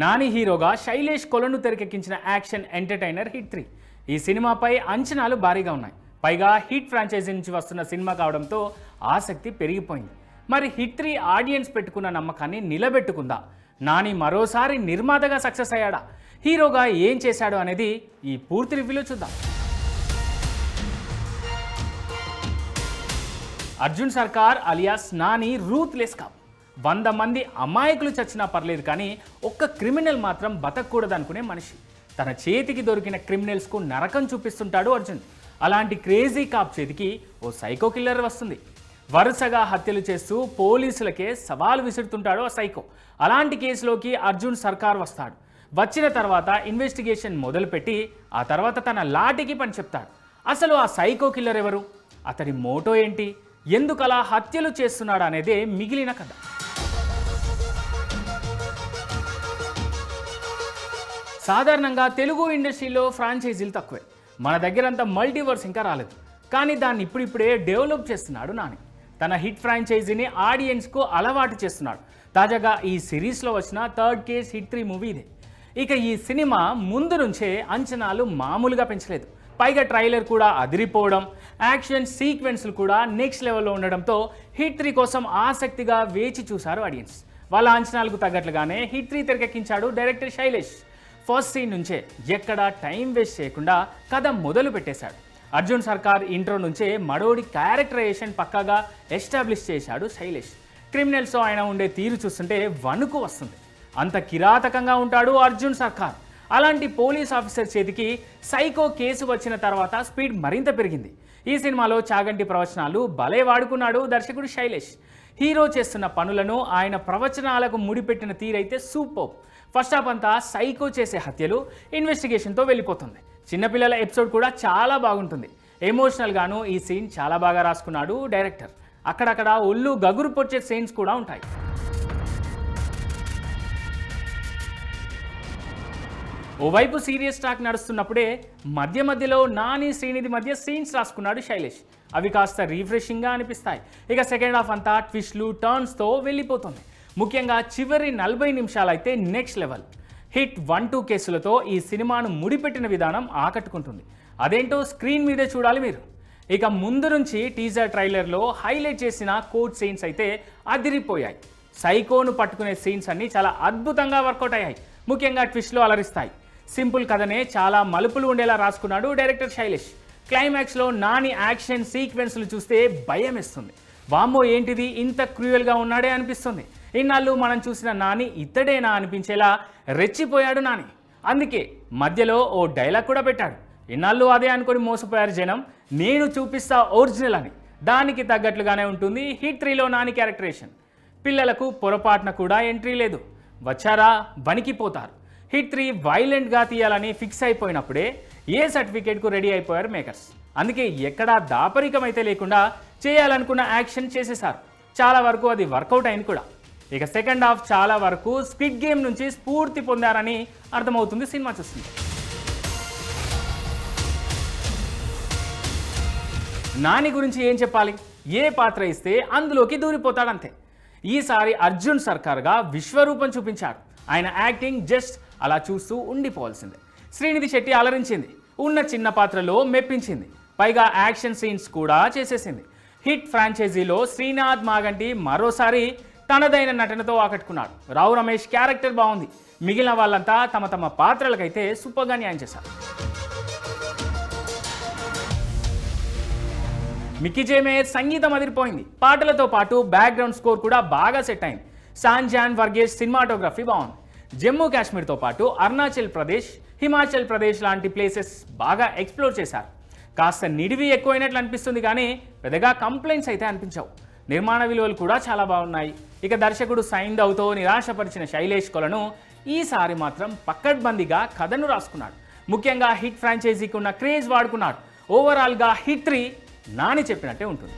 నాని హీరోగా శైలేష్ కొలను తెరకెక్కించిన యాక్షన్ ఎంటర్టైనర్ హిట్ 3. ఈ సినిమాపై అంచనాలు భారీగా ఉన్నాయి. పైగా హిట్ ఫ్రాంచైజీ నుంచి వస్తున్న సినిమా కావడంతో ఆసక్తి పెరిగిపోయింది. మరి హిట్ 3 ఆడియన్స్ పెట్టుకున్న నమ్మకాన్ని నిలబెట్టుకుందా? నాని మరోసారి నిర్మాతగా సక్సెస్ అయ్యాడా? హీరోగా ఏం చేశాడు అనేది ఈ పూర్తి రివ్యూలో చూద్దాం. అర్జున్ సర్కార్ అలియాస్ నాని రూత్లెస్ కాప్. 100 మంది అమాయకులు చచ్చినా పర్లేదు, కానీ ఒక్క క్రిమినల్ మాత్రం బతకూడదనుకునే మనిషి. తన చేతికి దొరికిన క్రిమినల్స్కు నరకం చూపిస్తుంటాడు అర్జున్. అలాంటి క్రేజీ కాప్ చేతికి ఓ సైకో కిల్లర్ వస్తుంది. వరుసగా హత్యలు చేస్తూ పోలీసులకే సవాలు విసురుతుంటాడు ఆ సైకో. అలాంటి కేసులోకి అర్జున్ సర్కార్ వస్తాడు. వచ్చిన తర్వాత ఇన్వెస్టిగేషన్ మొదలుపెట్టి ఆ తర్వాత తన లాఠీకి పని చెప్తాడు. అసలు ఆ సైకో కిల్లర్ ఎవరు, అతడి మోటో ఏంటి, ఎందుకు అలా హత్యలు చేస్తున్నాడు అనేదే మిగిలిన కథ. సాధారణంగా తెలుగు ఇండస్ట్రీలో ఫ్రాంచైజీలు తక్కువే. మన దగ్గరంతా మల్టీవర్స్ ఇంకా రాలేదు, కానీ దాన్ని ఇప్పుడిప్పుడే డెవలప్ చేస్తున్నాడు నాని. తన హిట్ ఫ్రాంచైజీని ఆడియన్స్కు అలవాటు చేస్తున్నాడు. తాజాగా ఈ సిరీస్లో వచ్చిన థర్డ్ కేస్ హిట్ 3 మూవీ ఇదే. ఇక ఈ సినిమా ముందు నుంచే అంచనాలు మామూలుగా పెంచలేదు. పైగా ట్రైలర్ కూడా అదిరిపోవడం, యాక్షన్ సీక్వెన్స్లు కూడా నెక్స్ట్ లెవెల్లో ఉండడంతో హిట్ 3 కోసం ఆసక్తిగా వేచి చూశారు ఆడియన్స్. వాళ్ళ అంచనాలకు తగ్గట్లుగానే హిట్ 3 తెరకెక్కించాడు డైరెక్టర్ శైలేష్. ఫస్ట్ సీన్ నుంచే ఎక్కడా టైం వేస్ట్ చేయకుండా కథ మొదలు పెట్టేశాడు. అర్జున్ సర్కార్ ఇంట్రో నుంచే మడోడి క్యారెక్టరైజేషన్ పక్కాగా ఎస్టాబ్లిష్ చేశాడు శైలేష్. క్రిమినల్స్తో ఆయన ఉండే తీరు చూస్తుంటే వణుకు వస్తుంది. అంత కిరాతకంగా ఉంటాడు అర్జున్ సర్కార్. అలాంటి పోలీస్ ఆఫీసర్ చేతికి సైకో కేసు వచ్చిన తర్వాత స్పీడ్ మరింత పెరిగింది. ఈ సినిమాలో చాగంటి ప్రవచనాలు భలే వాడుకున్నాడు దర్శకుడు శైలేష్. హీరో చేస్తున్న పనులను ఆయన ప్రవచనాలకు ముడిపెట్టిన తీరైతే సూపర్. ఫస్ట్ హాఫ్ అంతా సైకో చేసే హత్యలు, ఇన్వెస్టిగేషన్తో వెళ్ళిపోతుంది. చిన్నపిల్లల ఎపిసోడ్ కూడా చాలా బాగుంటుంది. ఎమోషనల్గాను ఈ సీన్ చాలా బాగా రాసుకున్నాడు డైరెక్టర్. అక్కడక్కడ ఒళ్ళు గగురు పొచ్చే సీన్స్ కూడా ఉంటాయి. ఓవైపు సీరియస్ టాక్ నడుస్తున్నప్పుడే మధ్య మధ్యలో నాని శ్రీనిధి మధ్య సీన్స్ రాసుకున్నాడు శైలేష్. అవి కాస్త రీఫ్రెషింగ్గా అనిపిస్తాయి. ఇక సెకండ్ హాఫ్ అంతా ట్విస్ట్లు, టర్న్స్తో వెళ్ళిపోతుంది. ముఖ్యంగా చివరి 40 నిమిషాలైతే నెక్స్ట్ లెవెల్. హిట్ 1-2 కేసులతో ఈ సినిమాను ముడిపెట్టిన విధానం ఆకట్టుకుంటుంది. అదేంటో స్క్రీన్ మీదే చూడాలి మీరు. ఇక ముందు నుంచి టీజర్ ట్రైలర్లో హైలైట్ చేసిన కోర్ట్ సీన్స్ అయితే అదిరిపోయాయి. సైకోను పట్టుకునే సీన్స్ అన్నీ చాలా అద్భుతంగా వర్కౌట్ అయ్యాయి. ముఖ్యంగా ట్విస్ట్లు అలరిస్తాయి. సింపుల్ కథనే చాలా మలుపులు ఉండేలా రాసుకున్నాడు డైరెక్టర్ శైలేష్. క్లైమాక్స్లో నాని యాక్షన్ సీక్వెన్స్లు చూస్తే భయం వేస్తుంది. వామ్మో ఏంటిది, ఇంత క్రూయల్గా ఉన్నాడే అనిపిస్తుంది. ఇన్నాళ్ళు మనం చూసిన నాని ఇతడేనా అనిపించేలా రెచ్చిపోయాడు నాని. అందుకే మధ్యలో ఓ డైలాగ్ కూడా పెట్టాడు. ఇన్నాళ్ళు అదే అనుకొని మోసపోయారు జనం, నేను చూపిస్తా ఒరిజినల్ అని. దానికి తగ్గట్లుగానే ఉంటుంది హిట్ 3లో నాని క్యారెక్టరేషన్. పిల్లలకు పొరపాటున కూడా ఎంట్రీ లేదు. వచ్చారా వణికిపోతారు. హిట్ 3 వైలెంట్గా తీయాలని ఫిక్స్ అయిపోయినప్పుడే ఏ సర్టిఫికేట్కు రెడీ అయిపోయారు మేకర్స్. అందుకే ఎక్కడా దాపరికమైతే లేకుండా చేయాలనుకున్న యాక్షన్ చేసేశారు. చాలా వరకు అది వర్కౌట్ అయింది కూడా. ఇక సెకండ్ హాఫ్ చాలా వరకు స్క్విడ్ గేమ్ నుంచి స్ఫూర్తి పొందారని అర్థమవుతుంది సినిమా చూస్తుంది. నాని గురించి ఏం చెప్పాలి, ఏ పాత్ర ఇస్తే అందులోకి దూరిపోతాడంతే. ఈసారి అర్జున్ సర్కార్గా విశ్వరూపం చూపించాడు. ఆయన యాక్టింగ్ జస్ట్ అలా చూస్తూ ఉండిపోవాల్సిందే. శ్రీనిధి శెట్టి అలరించింది, ఉన్న చిన్న పాత్రలో మెప్పించింది. పైగా యాక్షన్ సీన్స్ కూడా చేసేసింది. హిట్ ఫ్రాంచైజీలో శ్రీనాథ్ మాగంటి మరోసారి తనదైన నటనతో ఆకట్టుకున్నాడు. రావు రమేష్ క్యారెక్టర్ బాగుంది. మిగిలిన వాళ్ళంతా తమ తమ పాత్రలకైతే సూపర్గా న్యాయం చేశారు. మిక్కీ జే మేయర్ సంగీతం అదిరిపోయింది. పాటలతో పాటు బ్యాక్గ్రౌండ్ స్కోర్ కూడా బాగా సెట్ అయింది. సాంజాన్ వర్గేష్ సినిమాటోగ్రఫీ బాగుంది. జమ్మూ కాశ్మీర్తో పాటు అరుణాచల్ ప్రదేశ్, హిమాచల్ ప్రదేశ్ లాంటి ప్లేసెస్ బాగా ఎక్స్ప్లోర్ చేశారు. కాస్త నిడివి ఎక్కువైనట్లు అనిపిస్తుంది, కానీ పెద్దగా కంప్లైంట్స్ అయితే అనిపించవు. నిర్మాణ విలువలు కూడా చాలా బాగున్నాయి. ఇక దర్శకుడు సైంధవ్తో నిరాశపరిచిన శైలేష్ కొలను ఈసారి మాత్రం పక్కడ్బందీగా కథను రాసుకున్నాడు. ముఖ్యంగా హిట్ ఫ్రాంచైజీకి ఉన్న క్రేజ్ వాడుకున్నాడు. ఓవరాల్గా హిట్ 3 నాని చెప్పినట్టే ఉంటుంది.